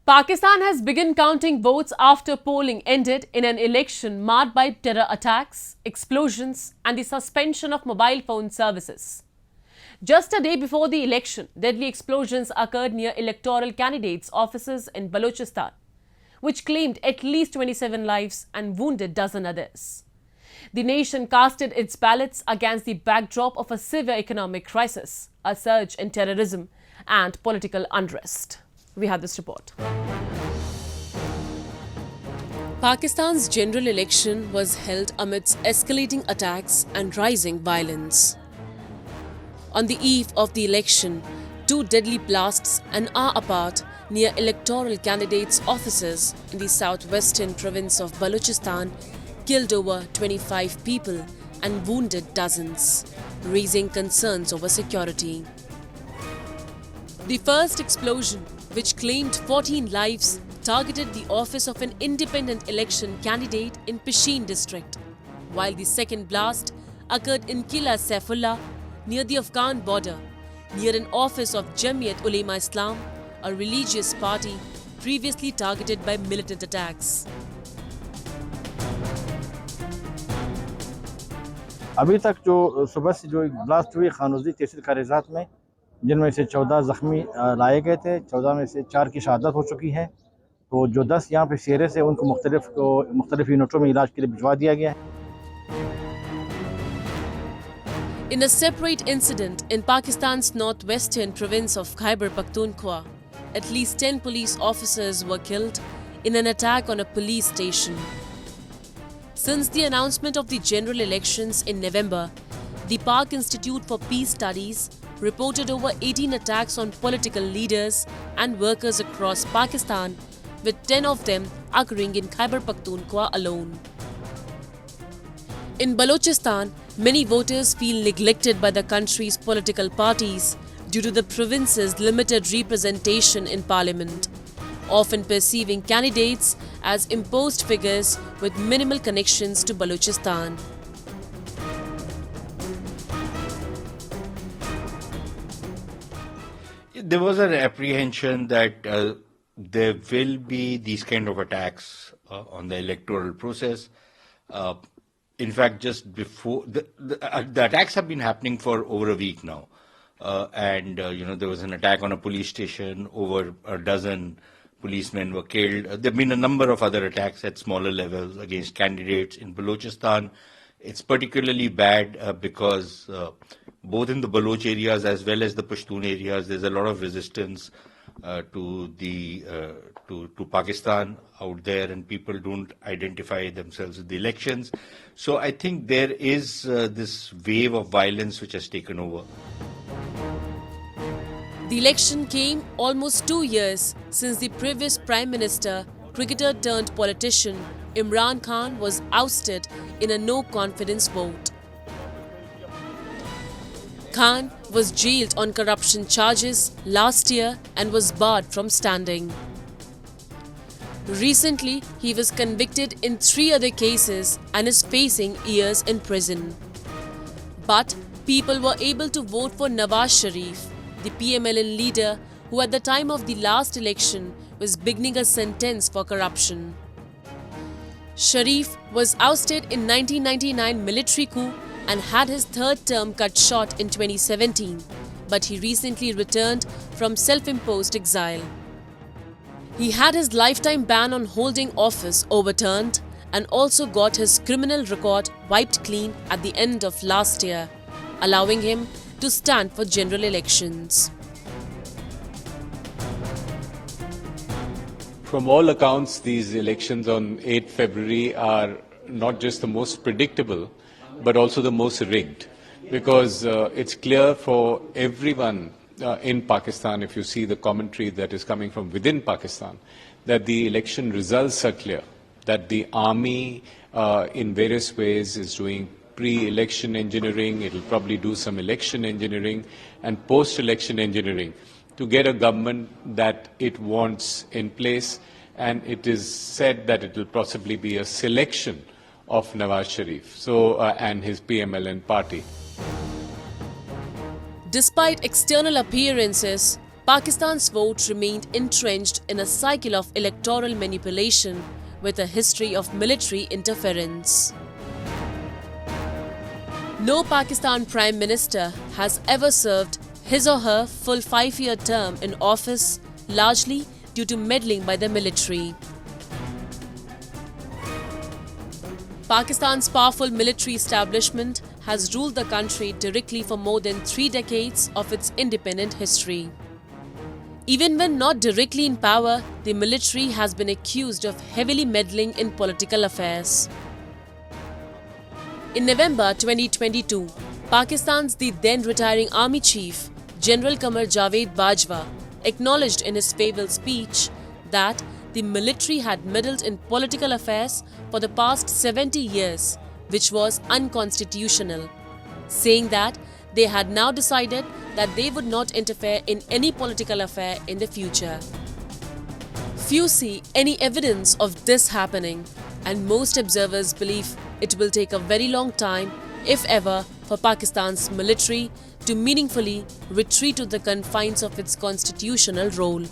Pakistan has begun counting votes after polling ended in an election marred by terror attacks, explosions and the suspension of mobile phone services. Just a day before the election, deadly explosions occurred near electoral candidates' offices in Balochistan, which claimed at least 27 lives and wounded dozen others. The nation casted its ballots against the backdrop of a severe economic crisis, a surge in terrorism and political unrest. We have this report. Pakistan's general election was held amidst escalating attacks and rising violence. On the eve of the election, two deadly blasts an hour apart near electoral candidates' offices in the southwestern province of Balochistan killed over 25 people and wounded dozens, raising concerns over security. The first explosion, which claimed 14 lives, targeted the office of an independent election candidate in Pishin district, while the second blast occurred in Qila Saifullah near the Afghan border, near an office of Jamiat Ulema Islam, a religious party previously targeted by militant attacks. अभी तक जो सुबह से जो blast हुई खानूजी तहसील कारेजात में, जिनमें से 14 जख्मी लाए गए थे, 14 में से 4 की शहादत हो चुकी है, तो जो 10 यहाँ पे शेरे से उनको मुख्तलिफ यूनिटों में इलाज के लिए भिजवा दिया गया है. In a separate incident in Pakistan's northwestern province of Khyber Pakhtunkhwa, at least 10 police officers were killed in an attack on a police station. Since the announcement of the general elections in November, the Pak Institute for Peace Studies reported over 18 attacks on political leaders and workers across Pakistan, with 10 of them occurring in Khyber Pakhtunkhwa alone. In Balochistan, many voters feel neglected by the country's political parties due to the province's limited representation in parliament, often perceiving candidates as imposed figures with minimal connections to Balochistan. There was an apprehension that there will be these kind of attacks on the electoral process. In fact, just before the attacks have been happening for over a week now, and there was an attack on a police station. Over a dozen policemen were killed. There have been a number of other attacks at smaller levels against candidates in Balochistan. It's particularly bad because both in the Baloch areas as well as the Pashtun areas, there's a lot of resistance to Pakistan out there, and people don't identify themselves with the elections. So I think there is this wave of violence which has taken over. The election came almost 2 years since the previous Prime Minister, cricketer turned politician Imran Khan was ousted in a no-confidence vote. Khan was jailed on corruption charges last year and was barred from standing. Recently, he was convicted in 3 other cases and is facing years in prison. But people were able to vote for Nawaz Sharif, the PMLN leader who at the time of the last election was beginning a sentence for corruption. Sharif was ousted in 1999 military coup and had his third term cut short in 2017, but he recently returned from self-imposed exile. He had his lifetime ban on holding office overturned and also got his criminal record wiped clean at the end of last year, allowing him to stand for general elections. From all accounts, these elections on 8 February are not just the most predictable, but also the most rigged, because it's clear for everyone in Pakistan, if you see the commentary that is coming from within Pakistan, that the election results are clear, that the army in various ways is doing pre-election engineering, it will probably do some election engineering and post-election engineering to get a government that it wants in place, and it is said that it will possibly be a selection of Nawaz Sharif and his PMLN party. Despite external appearances, Pakistan's vote remained entrenched in a cycle of electoral manipulation with a history of military interference. No Pakistan Prime Minister has ever served his or her full 5-year term in office, largely due to meddling by the military. Pakistan's powerful military establishment has ruled the country directly for more than 3 decades of its independent history. Even when not directly in power, the military has been accused of heavily meddling in political affairs. In November 2022, Pakistan's then retiring army chief, General Qamar Javed Bajwa, acknowledged in his farewell speech that the military had meddled in political affairs for the past 70 years, which was unconstitutional, saying that they had now decided that they would not interfere in any political affair in the future. Few see any evidence of this happening, and most observers believe it will take a very long time, if ever, for Pakistan's military to meaningfully retreat to the confines of its constitutional role.